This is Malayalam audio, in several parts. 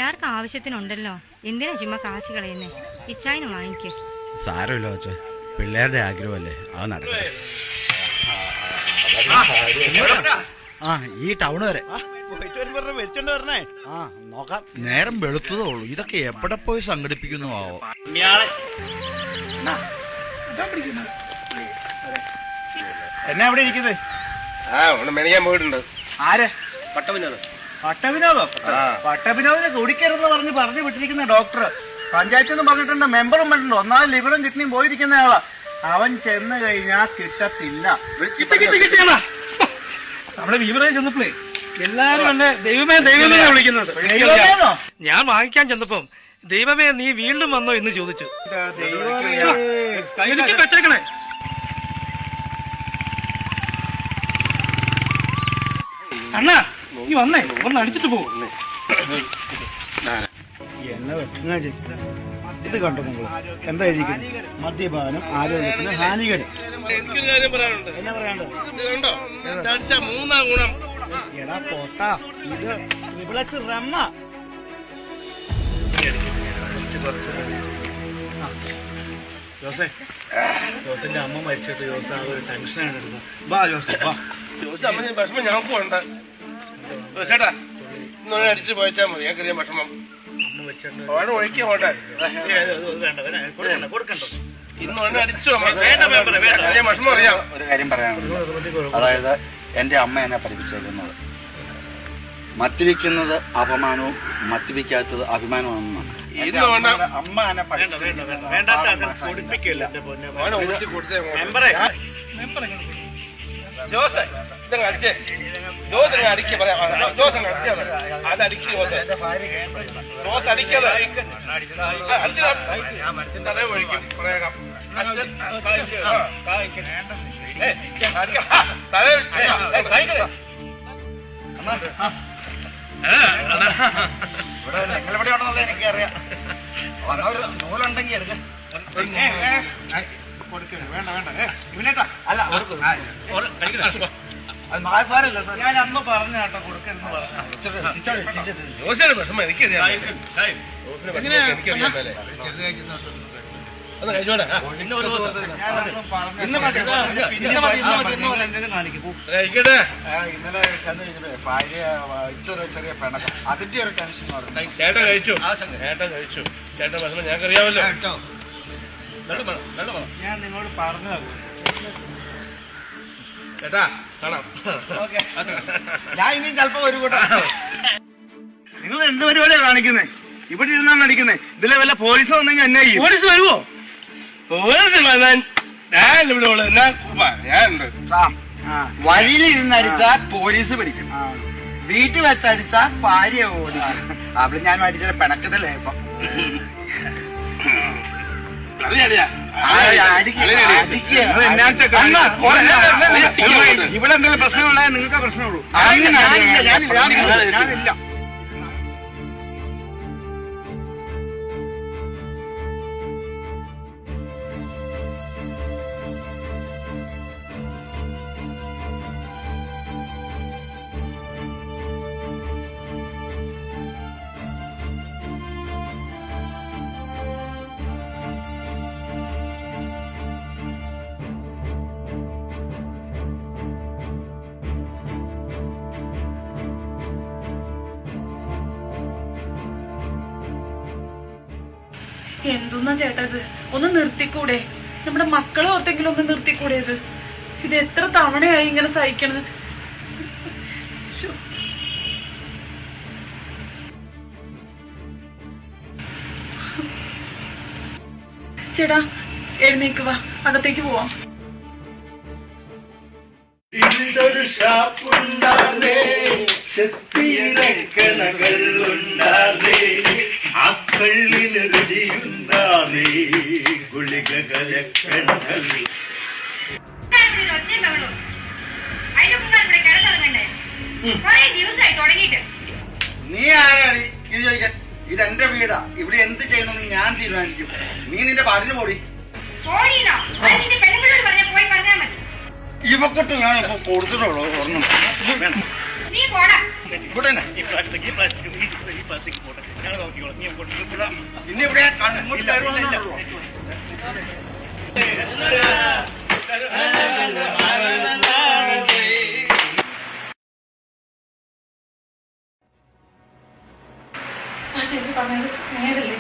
എല്ലാവർക്കും ആവശ്യത്തിനുണ്ടല്ലോ. എന്തിനാ ചുമ്മാ കാശ് കളയുന്നേ? ഇച്ചായന് വാങ്ങിക്ക്. സാരമില്ല വെച്ച പിള്ളേരുടെ ആഗ്രഹമല്ലേ, അത് നടക്കട്ടെ. ആ ഈ ടൗണ് വരെ ആ നോക്കാം. നേരം വെളുത്തതേ ഉള്ളൂ. ഇതൊക്കെ എവിടെ പോയി സംഘടിപ്പിക്കുന്നു ആവോ. എന്നാ ഇവിടെ ഇരിക്കുന്നത്? മെനയാൻ പോയിട്ടുണ്ട്. ആര്? പട്ടവിനോദം. പട്ടവിനോദിനെ കുടിക്കരുതെന്ന് പറഞ്ഞു വിട്ടിരിക്കുന്ന ഡോക്ടർ. പഞ്ചായത്തിൽ നിന്ന് പറഞ്ഞിട്ടുണ്ട്, മെമ്പറും പറഞ്ഞിട്ടുണ്ട്. ഒന്നാമത് ലിവറും കിഡ്നിയും പോയിരിക്കുന്ന ആളാ. അവൻ ചെന്ന് കഴിഞ്ഞാൽ കിട്ടത്തില്ല. നമ്മുടെ വീവറേ ചെന്നപ്പോഴേ എല്ലാരും എന്നെ ദൈവമേ ദൈവമേ വിളിക്കുന്നത്. ഞാൻ വാങ്ങിക്കാൻ ചെന്നപ്പം ദൈവമേ നീ വീണ്ടും വന്നോ എന്ന് ചോദിച്ചു. എനിക്ക് വെച്ചേക്കണേ. അണ്ണാ നീ വന്നേ, ഒന്ന് അടിച്ചിട്ട് പോകും. ഇത് കണ്ടോ നിങ്ങൾ? എന്താ എഴുതിക്കുന്നത്? മദ്യപാനം ആരോഗ്യത്തിന് ഹാനികരം. എനിക്കൊരു കാര്യം പറയാനുണ്ട്. എന്നാ പറയാനുണ്ട്? കണ്ടോ അടിച്ച 3-ാം ഗുണം. എടാ പോട്ടാ, ഇത് റിബ്ലക്സ് റമ്മ. ജോസിന്റെ അമ്മ മരിച്ചിട്ട് ജോസ് ആ ഒരു ടെൻഷനാണ് എടുക്കുന്നത്. വാ ജോസ് വാ. അമ്മ വിഷമം ഞങ്ങൾക്ക് വേണ്ട ചേട്ടാ. ഇന്നൊന്ന് അടിച്ച് പോയച്ചാൽ മതി, ഞങ്ങൾക്കറിയാം വിഷമം. അവിടെ ഒഴിക്കാൻ പോട്ടെ. കൊടുക്കണ്ടോ? ഇന്നൊന്ന് അടിച്ചു വിഷമം അറിയാം. ഒരു കാര്യം പറയാനുണ്ട്. അതായത് എന്റെ അമ്മ എന്നെ പഠിപ്പിച്ചേക്കുന്നത് മദ്യപിക്കുന്നത് അപമാനവും മദ്യപിക്കാത്തത് അഭിമാനമാണെന്നാണ്. അമ്മ എന്നെ ജോസ് ഇതങ്ങ് അടിച്ചേ. ജോസ് അടിക്കുക പറയാം. ജോസ് അതടിക്കുക. ജോസ് അടിക്കാതെ തല ഒഴിക്കും പറയാം. ഇവിടെ നിങ്ങളെവിടെയാണെന്നുള്ളത് എനിക്കറിയാം. നൂലുണ്ടെങ്കിൽ എടുക്കാം. അല്ല സാരല്ല സാർ, ഞാൻ അന്ന് പറഞ്ഞ കേട്ടോ കൊടുക്കരുന്ന് പറഞ്ഞു. ജോസിന്റെ വിഷമം എനിക്കറിയാം. എനിക്കറിയാം. ഒന്ന് കഴിച്ചോട്ടെ. കഴിക്കട്ടെ. ഇന്നലെ ഭാര്യ ചെറിയ പിണക്കം, അതിന്റെ ഒരു ടെൻഷൻ. ചേട്ടൻ കഴിച്ചു. ചേട്ടൻ വിഷമം ഞങ്ങൾക്കറിയാമല്ലോ. ഞാൻ നിങ്ങളോട് പറഞ്ഞു ചേട്ടാ കാണാം. ഞാൻ ഇനി ചിലപ്പോ ഒരു കൂട്ടം. നിങ്ങൾ എന്ത് പരിപാടിയാണ് കാണിക്കുന്നത്? ഇവിടെ ഇരുന്നാണ് അടിക്കുന്നത്. ഇതിലെ വല്ല പോലീസ് വന്നെങ്കിൽ എന്നെ ചെയ്യും. പോലീസ് വരുമോ? പോലീസ് വന്നാൽ ഞാൻ ഇവിടെ ഞാനുണ്ട്. വഴിയിലിരുന്നടിച്ചാൽ പോലീസ് പിടിക്കും, വീട്ടിൽ വെച്ചടിച്ചാൽ ഭാര്യ ഓടിക്കും. അവിടെ ഞാൻ അടിച്ച പിണക്കത്തില്ലേ ഇപ്പൊ. ഇവിടെ എന്തെങ്കിലും പ്രശ്നമുണ്ടായാൽ നിങ്ങൾക്ക് പ്രശ്നമുള്ളൂ. ഞാനില്ല. എന്തുന്നാ ചേട്ടാ ഇത്? ഒന്ന് നിർത്തിക്കൂടെ? നമ്മുടെ മക്കളെ ഓർത്തെങ്കിലും ഒന്ന് നിർത്തിക്കൂടെ? ഇത് എത്ര തവണയായി ഇങ്ങനെ സഹിക്കണത്? ചേട്ടാ എഴുന്നേക്ക് വാ, അകത്തേക്ക് പോവാം. ഇതൊരു ഷാപ്പുണ്ടാർന്നേ, ശക്തിയിലക്കണകൾ ഉണ്ടാർന്നേ, ആ കള്ളിന് രുചിയുണ്ടാർന്നേ, ഗുളിക കലക്കണകൾ. നീ ആരാണ് ഇത് ചോദിക്കാൻ? ഇതെന്റെ വീടാ. ഇവിടെ എന്ത് ചെയ്യണമെന്ന് ഞാൻ തീരുമാനിക്കും. നീ നിന്റെ പാടിന് പോടി. ഇവക്കൊട്ട് ഞാൻ കൊടുത്തിട്ടുള്ളൂ. ഇവിടെ തന്നെ. പിന്നെ ഇവിടെ ഇങ്ങോട്ട് കയറുവാന്നുള്ളൂ. ആ ചേച്ചി പറഞ്ഞത് നേരല്ലേ?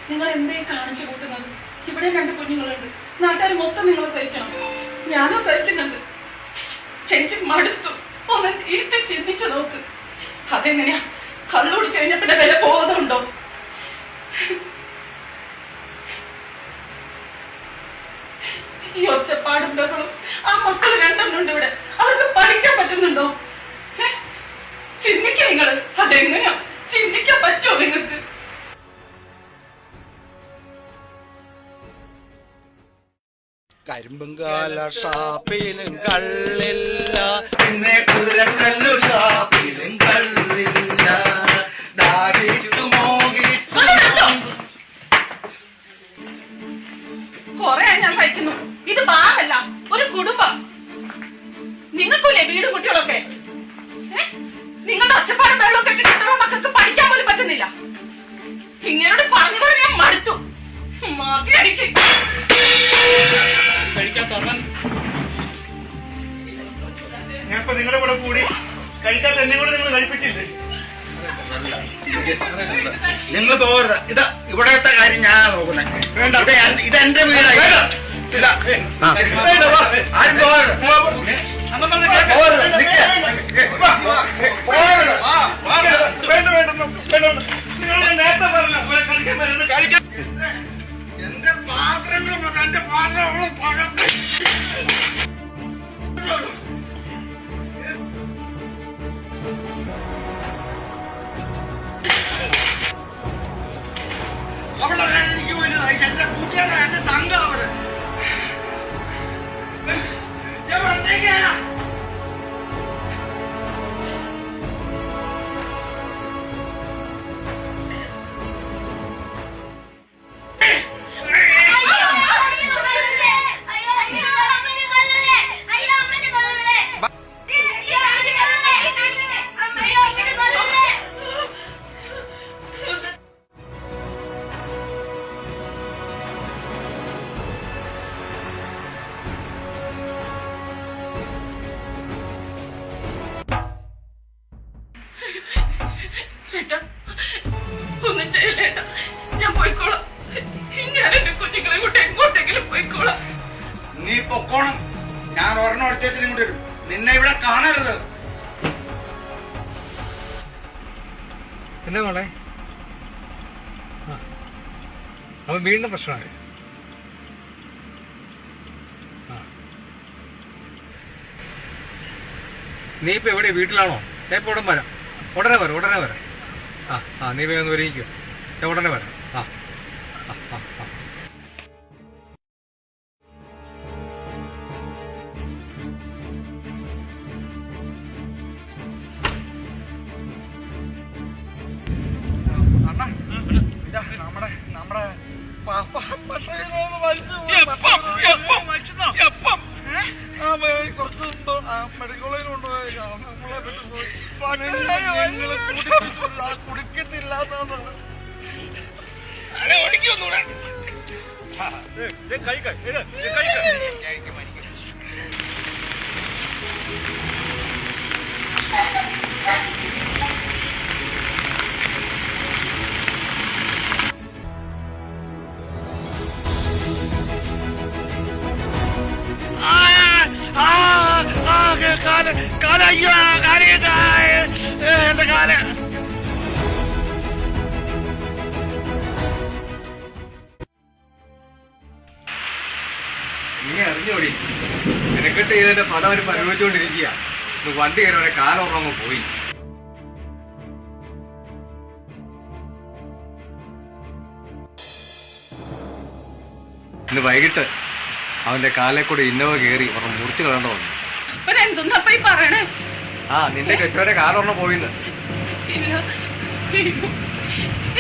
നിങ്ങൾ എന്തേ കാണിച്ചു കൂട്ടുന്നത്? ഇവിടെ 2 കുഞ്ഞുങ്ങളുണ്ട്. നാട്ടുകാർ മൊത്തം നിങ്ങളെ സഹിക്കണം. ഞാനും സഹിക്കുന്നുണ്ട്. എനിക്ക് മടുത്തു. ഒന്ന് ഇരുത്തി ചിന്തിച്ചു നോക്ക്. അതെങ്ങനെയാ? കള്ളുടിച്ചു കഴിഞ്ഞ പിന്നെ വില ബോധമുണ്ടോ? ഈ ഒച്ചപ്പാടും ബഹളും. ആ മക്കൾ 2 ഉണ്ട് ഇവിടെ. അവർക്ക് പഠിക്കാൻ പറ്റുന്നുണ്ടോ? ചിന്തിക്കുക നിങ്ങള്. അതെങ്ങനെയാ? ചിന്തിക്കാൻ പറ്റുമോ നിങ്ങൾക്ക്? കരിമ്പുംകാല ഷാപ്പിലും കള്ളില്ല, പിന്നെ കുതിരക്കല്ലു ഷാപ്പിലും കള്ളില്ല. ദാഹിച്ചു മോഹിച്ചു കൊറേ ഞാൻ സഹിക്കുന്നു. ഇത് ബാറല്ല, ഒരു കുടുംബം. നിങ്ങൾക്കൂല്ലേ വീടും കുട്ടികളൊക്കെ? നിങ്ങളുടെ ഒച്ചപ്പാടും വെള്ളമൊക്കെ ഇട്ടിട്ടുള്ള മക്കൾക്ക് പഠിക്കാൻ പോലും പറ്റുന്നില്ല. ഇങ്ങനോട് പറഞ്ഞതോടെ ഞാൻ മടുത്തു. മതിയായിരിക്കും. ഞാൻ ഇപ്പൊ നിങ്ങളുടെ കൂടെ കൂടി കഴിക്കാത്ത എന്നെ കൂടെ നിങ്ങൾ കഴിപ്പിച്ചില്ലേ? നിങ്ങൾ പോകരുത്. ഇതാ ഇവിടത്തെ കാര്യം ഞാൻ നോക്കുന്നത്. വേണ്ട, ഇതെന്റെ വീടായി. ഇല്ല, ആരും പോകരുത്. നേരത്തെ പറഞ്ഞു കഴിക്കാൻ വരുന്നത് കഴിക്കാൻ. എന്റെ പാത്രങ്ങളും എന്റെ പാത്രങ്ങളും പകർത്തി അവളല്ല എനിക്ക് വലുതായി. എന്റെ കൂട്ടുകാരാണ്, എന്റെ സംഘം അവര്. ഞാൻ മനസ്സിലാക്കിയാ ഒന്നും ചെയ്യലേട്ടാ. ഞാൻ പോയിക്കോളാം. ഞാൻ എന്റെ കുഞ്ഞുങ്ങളെ കൊണ്ട് എങ്ങോട്ടെങ്കിലും പോയിക്കോളാം. നീ പൊക്കോണം. ഞാൻ ഒരെണ്ണം അടിച്ചു വെച്ചിട്ട് ഇങ്ങോട്ട് വരും. നിന്നെ ഇവിടെ കാണരുത്. എന്നാ മോളെ? അവൻ വീണ്ടും പ്രശ്നമായി. നീ ഇപ്പൊ എവിടെ? വീട്ടിലാണോ? ഞാൻ ഇപ്പൊ ഉടൻ വരാം. ഉടനെ വരാം. നീ വേഗം ഒന്ന് വരികയോ. ഞാൻ ഉടനെ വരാം. അണ്ണാ, ഇതാ നമ്മുടെ കുറച്ച് മെഡിക്കൽ കോളേജിൽ കൊണ്ടുപോയി കുടിക്കുന്നില്ല എന്നാണ്. എന്റെ കാല് നീ അറിഞ്ഞോടി, നിനക്കിട്ട് ചെയ്തതിന്റെ പടം അവർ പരിഗണിച്ചുകൊണ്ടിരിക്കുക. വണ്ടി കയറി കാലുറങ്ങ് പോയി. ഇന്ന് വൈകിട്ട് അവന്റെ കാലെ കൂടെ ഇന്നോവ കയറി അവർ മുറിച്ചു കളണ്ട വന്നു. നിന്റെ കെട്ടവരെ കാലൊരെണ്ണം പോയിന്ന്.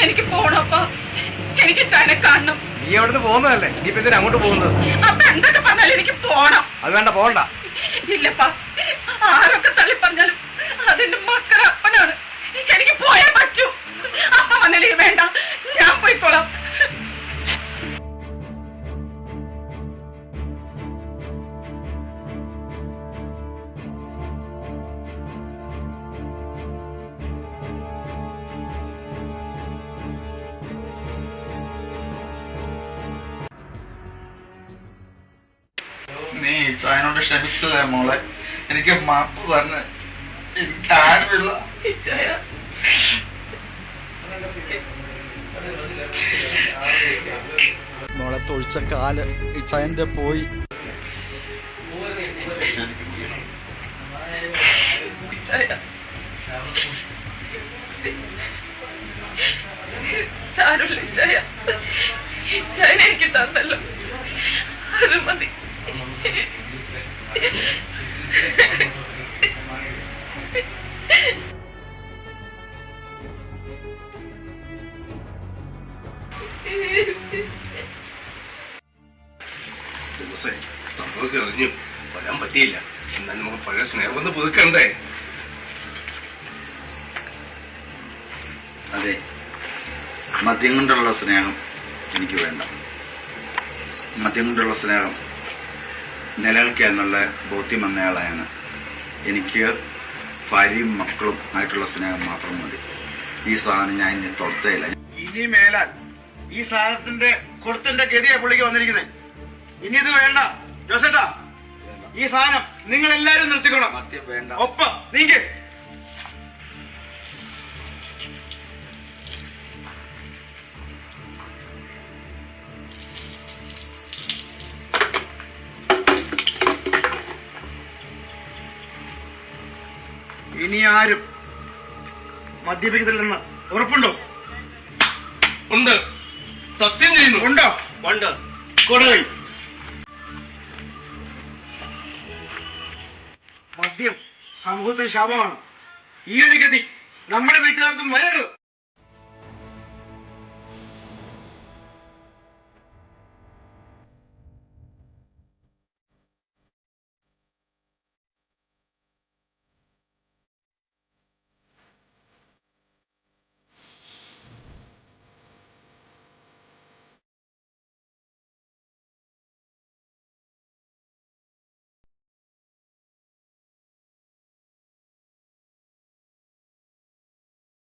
എനിക്ക് പോണപ്പാ. എനിക്ക് ചനെ കാണണം. നീ അവിടുന്ന് പോകുന്നതല്ലേ? നീ ഇപ്പൊ എന്തിനാ അങ്ങോട്ട് പോകുന്നത്? അപ്പൊ എന്തൊക്കെ പറഞ്ഞാലും എനിക്ക് പോണം. അത് വേണ്ട, പോകണ്ട. ഇല്ലപ്പാ, ആരൊക്കെ തള്ളി പറഞ്ഞാലും അതെന്റെ മക്കളുടെ അപ്പനാണ്. എനിക്ക് പോയേ പറ്റൂ. അപ്പ വന്നില്ലെങ്കിൽ വേണ്ട, ഞാൻ പോയിക്കോളാം. നീ ഇച്ചായനോട് ക്ഷമിക്കില്ലേ മോളെ? എനിക്ക് മാപ്പ് തന്നെ. എനിക്ക് ആരുമില്ല. മോളെ തൊഴിച്ച കാല് ഇച്ചായന്റെ പോയി. സാരമില്ല ഇച്ചായ, ഇച്ചായനെ എനിക്ക് തന്നല്ലോ, അത് മതി. സംഭവമൊക്കെ അറിഞ്ഞു, വരാൻ പറ്റിയില്ല. എന്നാൽ നമുക്ക് പഴയ സ്നേഹം ഒന്ന് പുതുക്കണ്ടേ? അതെ, മദ്യം കൊണ്ടുള്ള സ്നേഹം എനിക്ക് വേണ്ട. മദ്യം കൊണ്ടുള്ള സ്നേഹം നിലനിൽക്കുക എന്നുള്ള ബോധ്യം വന്നയാളാണ്. എനിക്ക് ഭാര്യയും മക്കളും ആയിട്ടുള്ള സ്നേഹം മാത്രം മതി. ഈ സാധനം ഞാൻ ഇനി തൊടുത്തേയില്ല. ഇനി മേലാൽ ഈ സാധനത്തിന്റെ കൊടുത്തിന്റെ ഗതിയാ പുള്ളിക്ക് വന്നിരിക്കുന്നത്. ഇനി ഇത് വേണ്ട ജോസേട്ടാ. ഈ സാധനം നിങ്ങൾ എല്ലാരും നിർത്തിക്കണം. മദ്യം വേണ്ട. ഒപ്പം നീക്ക്. ഇനി ആരും മദ്യപിക്കത്തില്ലെന്ന് ഉറപ്പുണ്ടോ? ഉണ്ട്, സത്യം ചെയ്യുന്നു. ഉണ്ടോ? ഉണ്ട്. കൊടുകൈ. മദ്യം സമൂഹത്തിന് ശാപമാണ്. ഈ ഒരു ഗതി നമ്മുടെ വീട്ടുകാർക്കും വരരുത്.